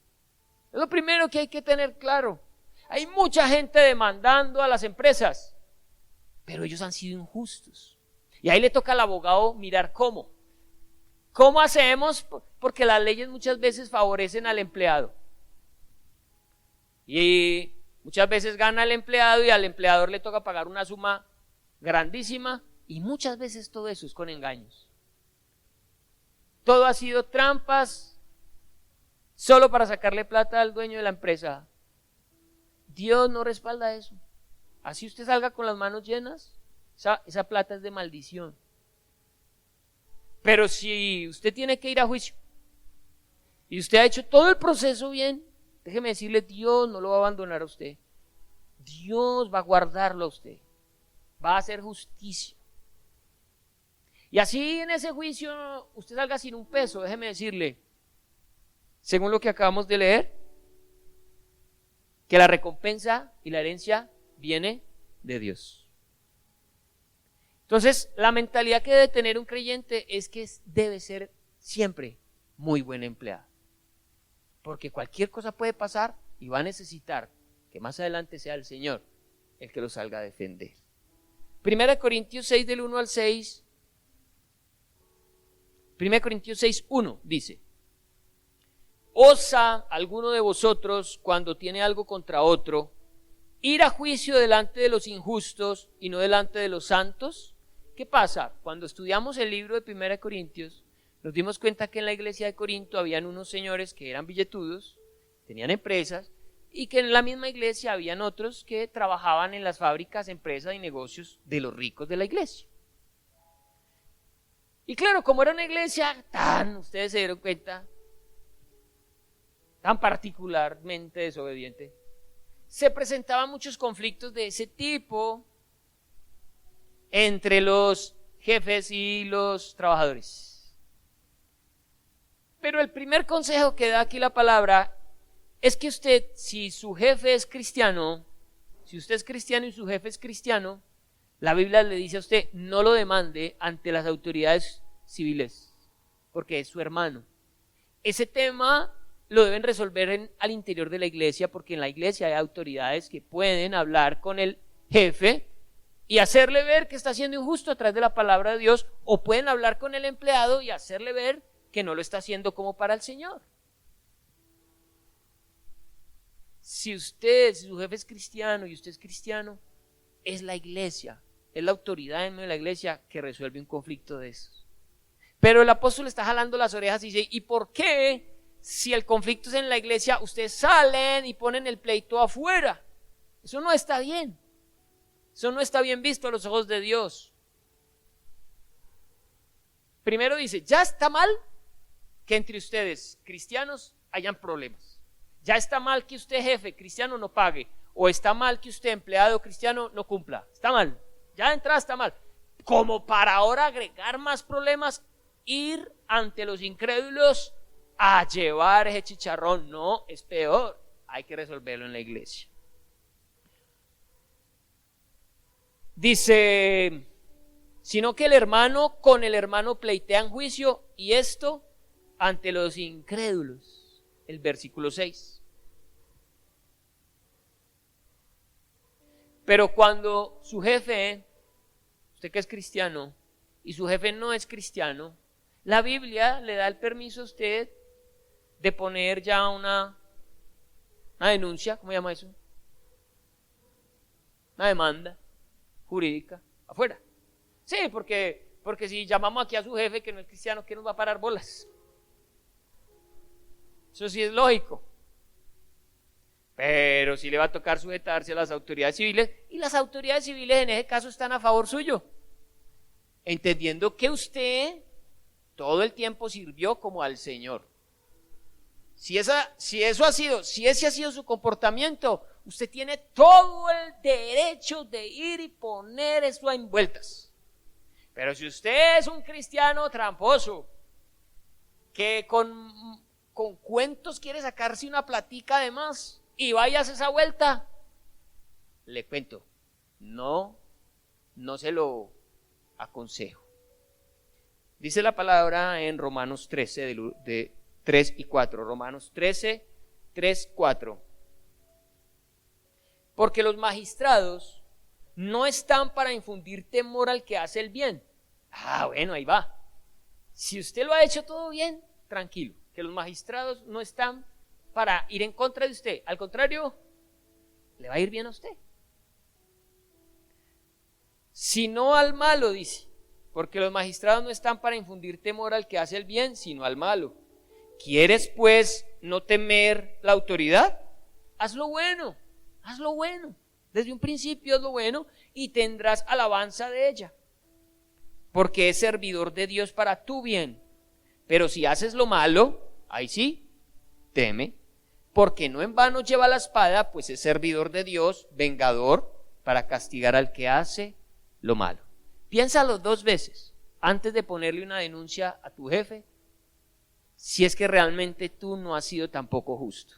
S1: Es lo primero que hay que tener claro. Hay mucha gente demandando a las empresas, pero ellos han sido injustos. Y ahí le toca al abogado mirar cómo. ¿Cómo hacemos? Porque las leyes muchas veces favorecen al empleado. Y muchas veces gana el empleado y al empleador le toca pagar una suma grandísima, y muchas veces todo eso es con engaños. Todo ha sido trampas solo para sacarle plata al dueño de la empresa. Dios no respalda eso. Así usted salga con las manos llenas, esa plata es de maldición. Pero si usted tiene que ir a juicio y usted ha hecho todo el proceso bien, déjeme decirle, Dios no lo va a abandonar a usted. Dios va a guardarlo a usted. Va a hacer justicia. Y así en ese juicio usted salga sin un peso, déjeme decirle, según lo que acabamos de leer, que la recompensa y la herencia viene de Dios. Entonces, la mentalidad que debe tener un creyente es que debe ser siempre muy buen empleado. Porque cualquier cosa puede pasar y va a necesitar que más adelante sea el Señor el que lo salga a defender. 1 Corintios 6 del 1 al 6. 1 Corintios 6, 1 dice: ¿Osa alguno de vosotros, cuando tiene algo contra otro, ir a juicio delante de los injustos y no delante de los santos? ¿Qué pasa? Cuando estudiamos el libro de 1 Corintios, nos dimos cuenta que en la iglesia de Corinto habían unos señores que eran billetudos, tenían empresas, y que en la misma iglesia habían otros que trabajaban en las fábricas, empresas y negocios de los ricos de la iglesia. Y claro, como era una iglesia ustedes se dieron cuenta, tan particularmente desobediente, se presentaban muchos conflictos de ese tipo entre los jefes y los trabajadores. Pero el primer consejo que da aquí la palabra es que usted, si su jefe es cristiano, si usted es cristiano y su jefe es cristiano, la Biblia le dice a usted, no lo demande ante las autoridades civiles, porque es su hermano. Ese tema lo deben resolver al interior de la iglesia, porque en la iglesia hay autoridades que pueden hablar con el jefe y hacerle ver que está siendo injusto a través de la palabra de Dios, o pueden hablar con el empleado y hacerle ver que no lo está haciendo como para el Señor. Si su jefe es cristiano y usted es cristiano, es la iglesia, es la autoridad en medio de la iglesia que resuelve un conflicto de esos. Pero el apóstol está jalando las orejas y dice, ¿y por qué? Si el conflicto es en la iglesia, ustedes salen y ponen el pleito afuera. Eso no está bien. Eso no está bien visto a los ojos de Dios. Primero dice, ya está mal que entre ustedes, cristianos, hayan problemas. Ya está mal que usted, jefe cristiano, no pague. O está mal que usted, empleado cristiano, no cumpla. Está mal. Ya de entrada está mal. Como para ahora agregar más problemas ir ante los incrédulos a llevar ese chicharrón. No, es peor. Hay que resolverlo en la iglesia. Dice, sino que el hermano con el hermano pleitean juicio, y esto ante los incrédulos. El versículo 6. Pero cuando su jefe, usted que es cristiano, y su jefe no es cristiano, la Biblia le da el permiso a usted de poner ya una denuncia, ¿cómo se llama eso? Una demanda jurídica afuera. Sí, porque si llamamos aquí a su jefe que no es cristiano, ¿qué nos va a parar bolas? Eso sí es lógico. Pero sí le va a tocar sujetarse a las autoridades civiles, y las autoridades civiles en ese caso están a favor suyo, entendiendo que usted todo el tiempo sirvió como al Señor. Si ese ha sido su comportamiento, usted tiene todo el derecho de ir y poner eso en vueltas. Pero si usted es un cristiano tramposo, que con cuentos quiere sacarse una platica de más y vayas esa vuelta, le cuento, no se lo aconsejo. Dice la palabra en Romanos 13, de 3 y 4. Romanos 13, 3, 4. Porque los magistrados no están para infundir temor al que hace el bien. Bueno, ahí va. Si usted lo ha hecho todo bien, tranquilo, que los magistrados no están para ir en contra de usted. Al contrario, le va a ir bien a usted. Sino al malo, dice, porque los magistrados no están para infundir temor al que hace el bien, sino al malo. ¿Quieres, pues, no temer la autoridad? Haz lo bueno, desde un principio haz lo bueno y tendrás alabanza de ella, porque es servidor de Dios para tu bien. Pero si haces lo malo, ahí sí, teme, porque no en vano lleva la espada, pues es servidor de Dios, vengador, para castigar al que hace lo malo. Piénsalo 2 veces antes de ponerle una denuncia a tu jefe, si es que realmente tú no has sido tampoco justo.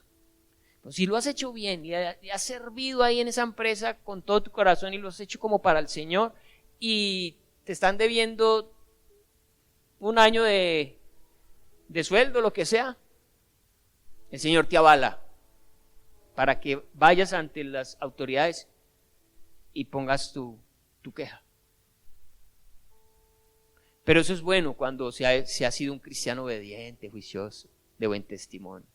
S1: Pues si lo has hecho bien y has servido ahí en esa empresa con todo tu corazón y lo has hecho como para el Señor, y te están debiendo un año de sueldo, lo que sea, el Señor te avala para que vayas ante las autoridades y pongas tu queja. Pero eso es bueno cuando se ha sido un cristiano obediente, juicioso, de buen testimonio.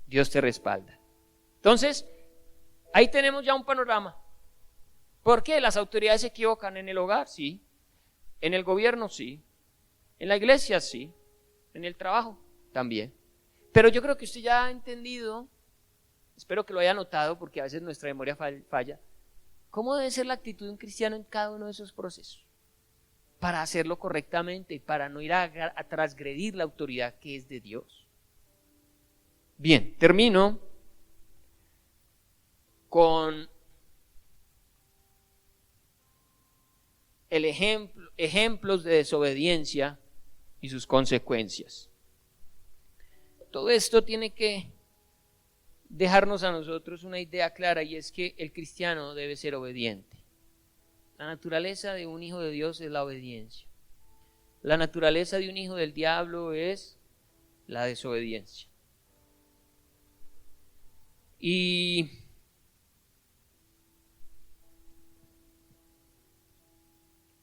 S1: Dios te respalda. Entonces, ahí tenemos ya un panorama. ¿Por qué? Las autoridades se equivocan en el hogar, sí. En el gobierno, sí. En la iglesia, sí. En el trabajo, también. Pero yo creo que usted ya ha entendido, espero que lo haya notado, porque a veces nuestra memoria falla, cómo debe ser la actitud de un cristiano en cada uno de esos procesos, para hacerlo correctamente y para no ir a transgredir la autoridad que es de Dios. Bien, termino con el ejemplos de desobediencia y sus consecuencias. Todo esto tiene que dejarnos a nosotros una idea clara, y es que el cristiano debe ser obediente. La naturaleza de un hijo de Dios es la obediencia. La naturaleza de un hijo del diablo es la desobediencia. Y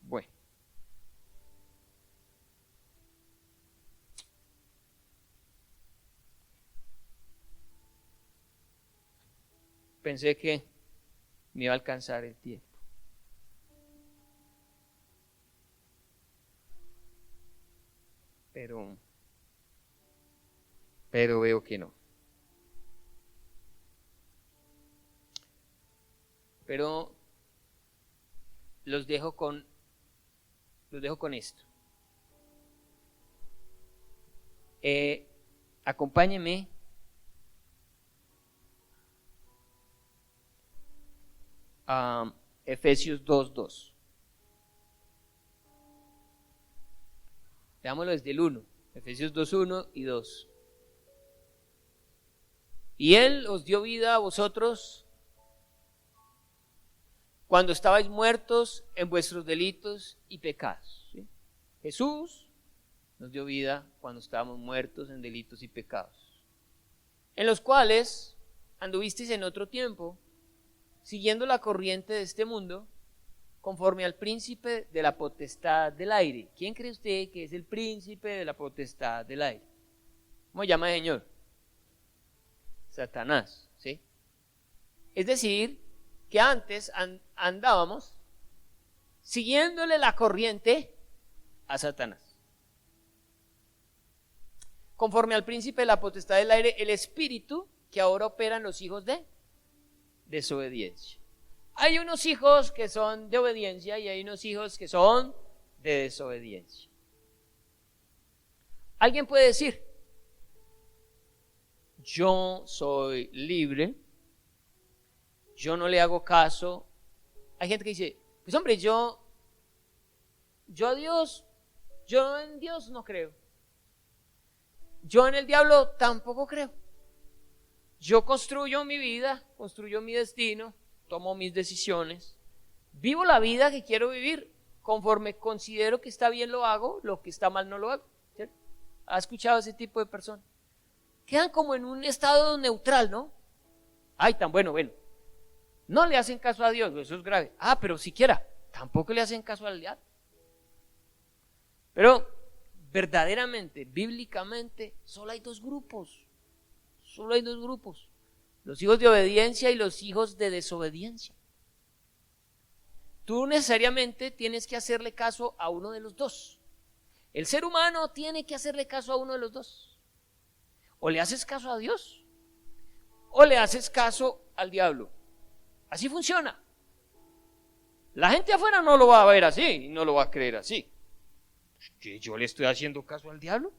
S1: bueno, pensé que me iba a alcanzar el tiempo. Pero veo que no. Pero los dejo con esto. Acompáñenme a Efesios 2:2. Veámoslo desde el 1, Efesios 2:1 y 2. Y Él os dio vida a vosotros cuando estabais muertos en vuestros delitos y pecados. ¿Sí? Jesús nos dio vida cuando estábamos muertos en delitos y pecados, en los cuales anduvisteis en otro tiempo, siguiendo la corriente de este mundo, conforme al príncipe de la potestad del aire. ¿Quién cree usted que es el príncipe de la potestad del aire? ¿Cómo se llama el Señor? Satanás, ¿sí? Es decir, que antes andábamos siguiéndole la corriente a Satanás. Conforme al príncipe de la potestad del aire, el espíritu que ahora opera en los hijos de desobediencia. Hay unos hijos que son de obediencia y hay unos hijos que son de desobediencia. Alguien puede decir, yo soy libre, yo no le hago caso. Hay gente que dice, pues hombre, yo en Dios no creo. Yo en el diablo tampoco creo. Yo construyo mi vida, construyo mi destino, tomo mis decisiones, vivo la vida que quiero vivir, conforme considero que está bien lo hago, lo que está mal no lo hago. ¿Cierto? ¿Ha escuchado ese tipo de personas? Quedan como en un estado neutral, ¿no? Ay, tan bueno. No le hacen caso a Dios, eso es grave. Pero siquiera, tampoco le hacen caso al diablo. Pero verdaderamente, bíblicamente, solo hay dos grupos. Los hijos de obediencia y los hijos de desobediencia. Tú necesariamente tienes que hacerle caso a uno de los dos. El ser humano tiene que hacerle caso a uno de los dos. O le haces caso a Dios, o le haces caso al diablo. Así funciona. La gente afuera no lo va a ver así y no lo va a creer así. ¿Que yo le estoy haciendo caso al diablo?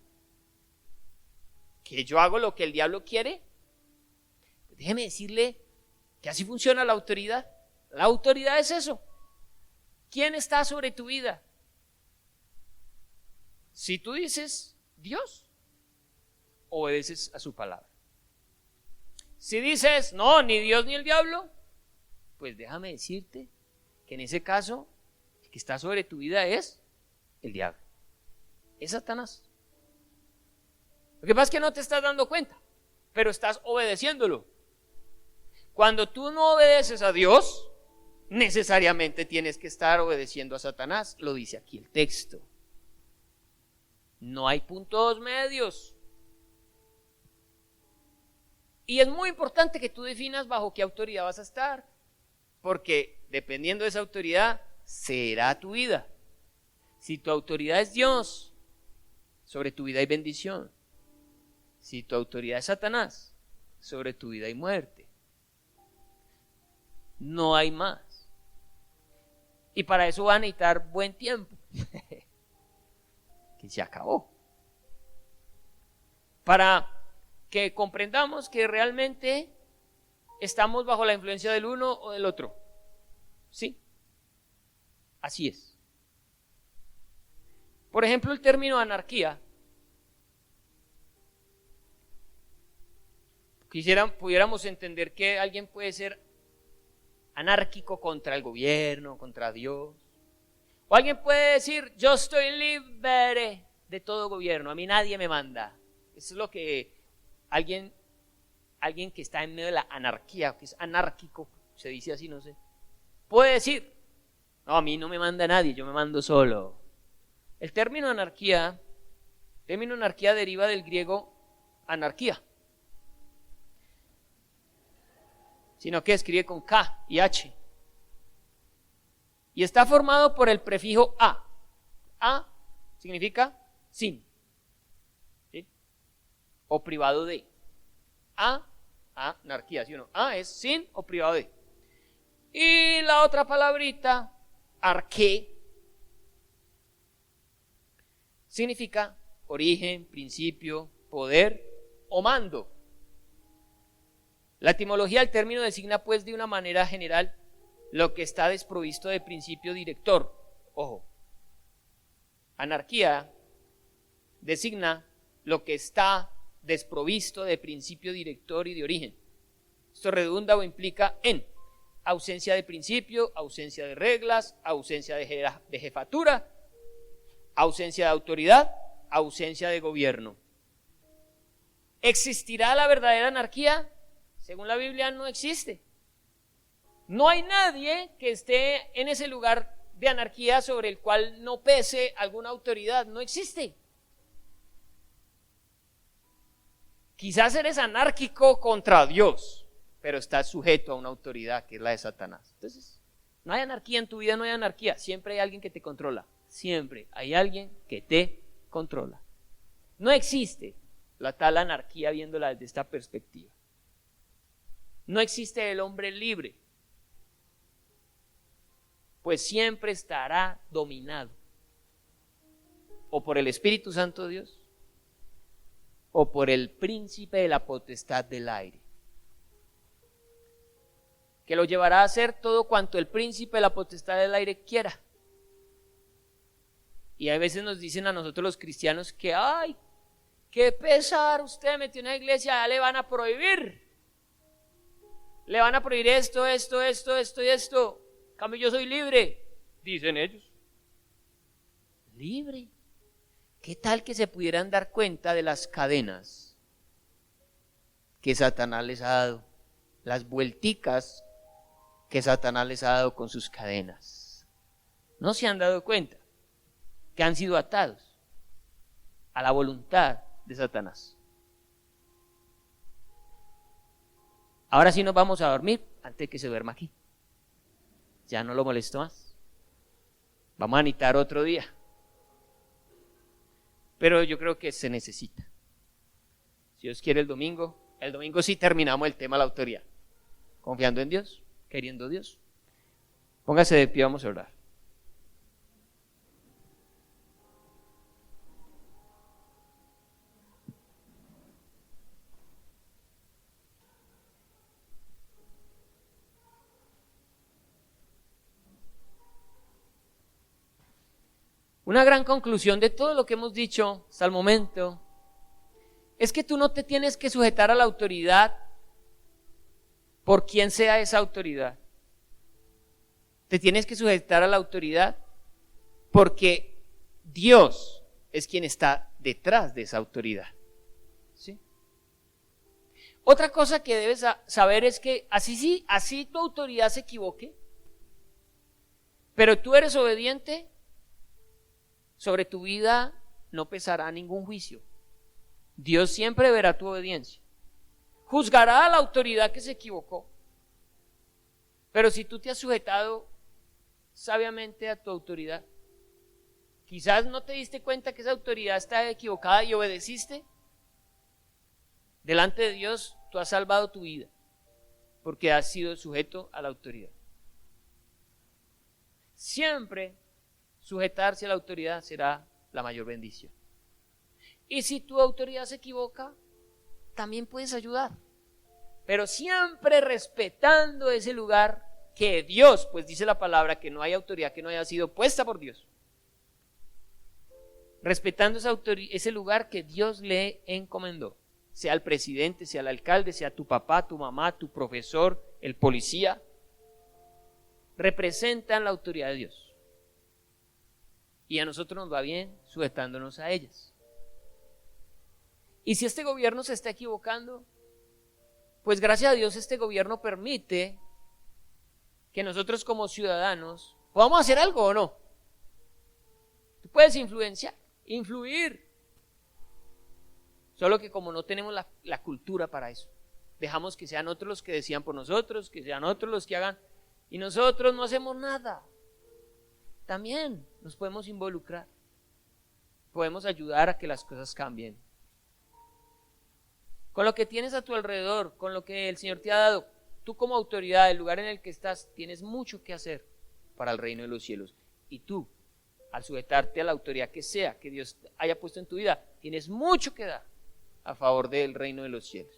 S1: ¿Que yo hago lo que el diablo quiere? Déjeme decirle que así funciona la autoridad. La autoridad es eso. ¿Quién está sobre tu vida? Si tú dices Dios, obedeces a su palabra. Si dices no, ni Dios ni el diablo, pues déjame decirte que en ese caso el que está sobre tu vida es el diablo, es Satanás. Lo que pasa es que no te estás dando cuenta, pero estás obedeciéndolo. Cuando tú no obedeces a Dios, necesariamente tienes que estar obedeciendo a Satanás. Lo dice aquí el texto. No hay puntos medios. Y es muy importante que tú definas bajo qué autoridad vas a estar, porque dependiendo de esa autoridad, será tu vida. Si tu autoridad es Dios, sobre tu vida hay bendición. Si tu autoridad es Satanás, sobre tu vida hay muerte. No hay más. Y para eso va a necesitar buen tiempo. Que se acabó. Para que comprendamos que realmente estamos bajo la influencia del uno o del otro. ¿Sí? Así es. Por ejemplo, el término anarquía. Pudiéramos entender que alguien puede ser anárquico contra el gobierno, contra Dios. O alguien puede decir, yo estoy libre de todo gobierno, a mí nadie me manda. Eso es lo que alguien que está en medio de la anarquía, que es anárquico, se dice así, no sé, puede decir, no, a mí no me manda nadie, yo me mando solo. El término anarquía deriva del griego anarquía, sino que escribe con K y H. Y está formado por el prefijo a. A significa sin, ¿sí? O privado de. Anarquía, ¿sí o no? A es sin o privado de. Y la otra palabrita, arqué, significa origen, principio, poder o mando. La etimología del término designa pues de una manera general lo que está desprovisto de principio director. Ojo, anarquía designa lo que está desprovisto de principio director y de origen. Esto redunda o implica en ausencia de principio, ausencia de reglas, ausencia de jefatura, ausencia de autoridad, ausencia de gobierno. ¿Existirá la verdadera anarquía? Según la Biblia, no existe. No hay nadie que esté en ese lugar de anarquía sobre el cual no pese alguna autoridad. No existe. Quizás eres anárquico contra Dios, pero estás sujeto a una autoridad que es la de Satanás. Entonces, no hay anarquía en tu vida, no hay anarquía. Siempre hay alguien que te controla. Siempre hay alguien que te controla. No existe la tal anarquía viéndola desde esta perspectiva. No existe el hombre libre, pues siempre estará dominado o por el Espíritu Santo de Dios o por el príncipe de la potestad del aire, que lo llevará a hacer todo cuanto el príncipe de la potestad del aire quiera. Y a veces nos dicen a nosotros los cristianos que ¡ay, qué pesar! Usted metió en la iglesia, ya le van a prohibir. Le van a prohibir esto y esto. En cambio yo soy libre, dicen ellos. ¿Libre? ¿Qué tal que se pudieran dar cuenta de las cadenas que Satanás les ha dado? Las vuelticas que Satanás les ha dado con sus cadenas. ¿No se han dado cuenta que han sido atados a la voluntad de Satanás? Ahora sí nos vamos a dormir antes de que se duerma aquí. Ya no lo molesto más. Vamos a necesitar otro día. Pero yo creo que se necesita. Si Dios quiere el domingo sí terminamos el tema de la autoridad. Confiando en Dios, queriendo Dios. Póngase de pie, vamos a orar. Una gran conclusión de todo lo que hemos dicho hasta el momento es que tú no te tienes que sujetar a la autoridad por quien sea esa autoridad. Te tienes que sujetar a la autoridad porque Dios es quien está detrás de esa autoridad. ¿Sí? Otra cosa que debes saber es que así tu autoridad se equivoque, pero tú eres obediente, sobre tu vida no pesará ningún juicio. Dios siempre verá tu obediencia. Juzgará a la autoridad que se equivocó. Pero si tú te has sujetado sabiamente a tu autoridad, quizás no te diste cuenta que esa autoridad está equivocada y obedeciste, delante de Dios tú has salvado tu vida porque has sido sujeto a la autoridad. Siempre sujetarse a la autoridad será la mayor bendición. Y si tu autoridad se equivoca, también puedes ayudar, pero siempre respetando ese lugar que Dios, pues dice la palabra que no hay autoridad que no haya sido puesta por Dios. Respetando ese lugar que Dios le encomendó, sea el presidente, sea el alcalde, sea tu papá, tu mamá, tu profesor, el policía, representan la autoridad de Dios. Y a nosotros nos va bien sujetándonos a ellas. Y si este gobierno se está equivocando, pues gracias a Dios este gobierno permite que nosotros como ciudadanos podamos hacer algo o no. Tú puedes influir. Solo que como no tenemos la cultura para eso, dejamos que sean otros los que decían por nosotros, que sean otros los que hagan, y nosotros no hacemos nada. También nos podemos involucrar, podemos ayudar a que las cosas cambien. Con lo que tienes a tu alrededor, con lo que el Señor te ha dado, tú como autoridad, el lugar en el que estás, tienes mucho que hacer para el reino de los cielos. Y tú, al sujetarte a la autoridad que sea que Dios haya puesto en tu vida, tienes mucho que dar a favor del reino de los cielos.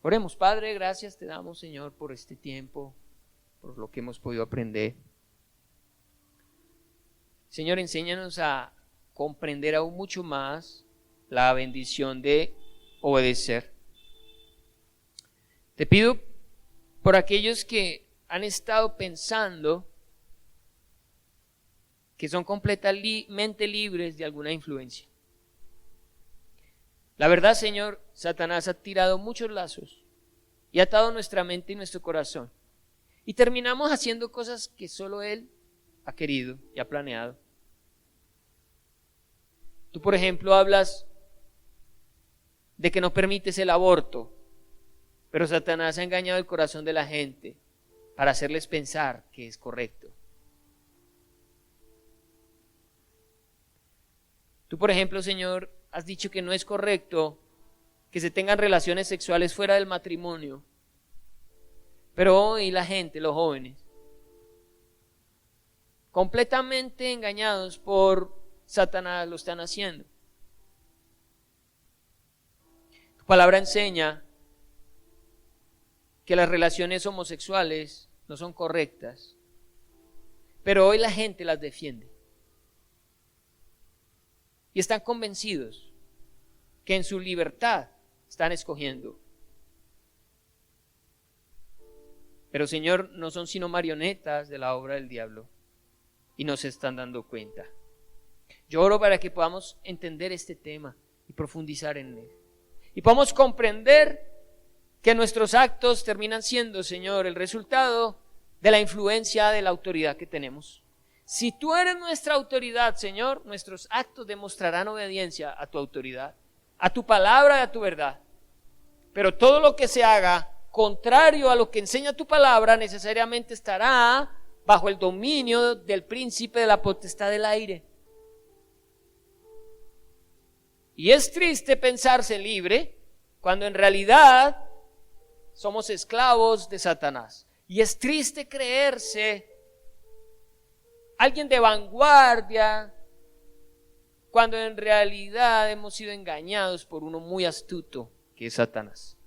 S1: Oremos. Padre, gracias te damos, Señor, por este tiempo, por lo que hemos podido aprender. Señor, enséñanos a comprender aún mucho más la bendición de obedecer. Te pido por aquellos que han estado pensando que son completamente libres de alguna influencia. La verdad, Señor, Satanás ha tirado muchos lazos y ha atado nuestra mente y nuestro corazón. Y terminamos haciendo cosas que solo Él ha querido y ha planeado. Tú, por ejemplo, hablas de que no permites el aborto, pero Satanás ha engañado el corazón de la gente para hacerles pensar que es correcto. Tú, por ejemplo, Señor, has dicho que no es correcto que se tengan relaciones sexuales fuera del matrimonio, pero hoy la gente, los jóvenes, completamente engañados por Satanás, lo están haciendo. Tu palabra enseña que las relaciones homosexuales no son correctas, pero hoy la gente las defiende. Y están convencidos que en su libertad están escogiendo. Pero, Señor, no son sino marionetas de la obra del diablo y no se están dando cuenta. Yo oro para que podamos entender este tema y profundizar en él. Y podamos comprender que nuestros actos terminan siendo, Señor, el resultado de la influencia de la autoridad que tenemos. Si tú eres nuestra autoridad, Señor, nuestros actos demostrarán obediencia a tu autoridad, a tu palabra y a tu verdad. Pero todo lo que se haga contrario a lo que enseña tu palabra necesariamente estará bajo el dominio del príncipe de la potestad del aire. Y es triste pensarse libre cuando en realidad somos esclavos de Satanás. Y es triste creerse alguien de vanguardia cuando en realidad hemos sido engañados por uno muy astuto que es Satanás.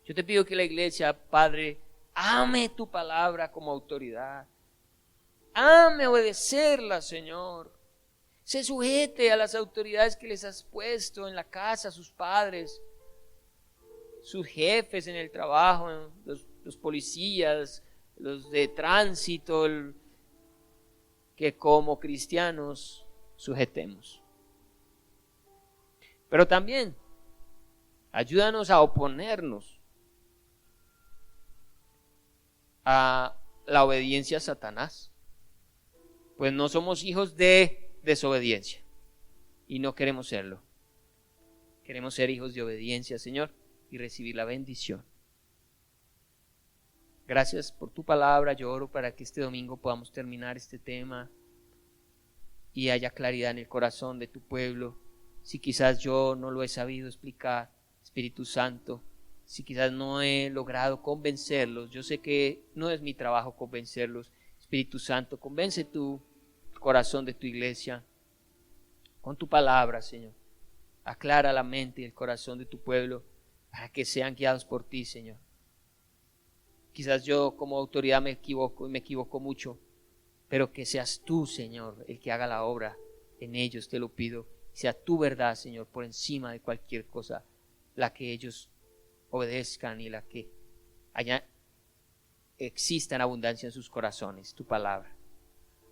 S1: Yo te pido que la iglesia, Padre, ame tu palabra como autoridad. Ame obedecerla, Señor. Se sujete a las autoridades que les has puesto en la casa, sus padres, sus jefes en el trabajo, los policías, los de tránsito, que como cristianos sujetemos. Pero también ayúdanos a oponernos a la obediencia a Satanás, pues no somos hijos de desobediencia y no queremos serlo. Queremos ser hijos de obediencia, Señor, y recibir la bendición. Gracias por tu palabra. Yo oro para que este domingo podamos terminar este tema y haya claridad en el corazón de tu pueblo. Si quizás yo no lo he sabido explicar, Espíritu Santo, si quizás no he logrado convencerlos, yo sé que no es mi trabajo convencerlos. Espíritu Santo, convence tu corazón de tu iglesia con tu palabra, Señor. Aclara la mente y el corazón de tu pueblo para que sean guiados por ti, Señor. Quizás yo como autoridad me equivoco y me equivoco mucho, pero que seas tú, Señor, el que haga la obra en ellos, te lo pido. Sea tu verdad, Señor, por encima de cualquier cosa, la que ellos obedezcan y la que exista en abundancia en sus corazones, tu palabra.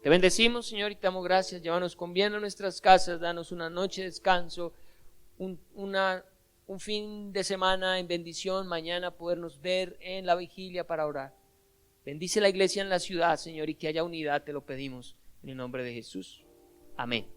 S1: Te bendecimos, Señor, y te damos gracias. Llévanos con bien a nuestras casas, danos una noche de descanso, un fin de semana en bendición, mañana podernos ver en la vigilia para orar. Bendice la iglesia en la ciudad, Señor, y que haya unidad, te lo pedimos en el nombre de Jesús. Amén.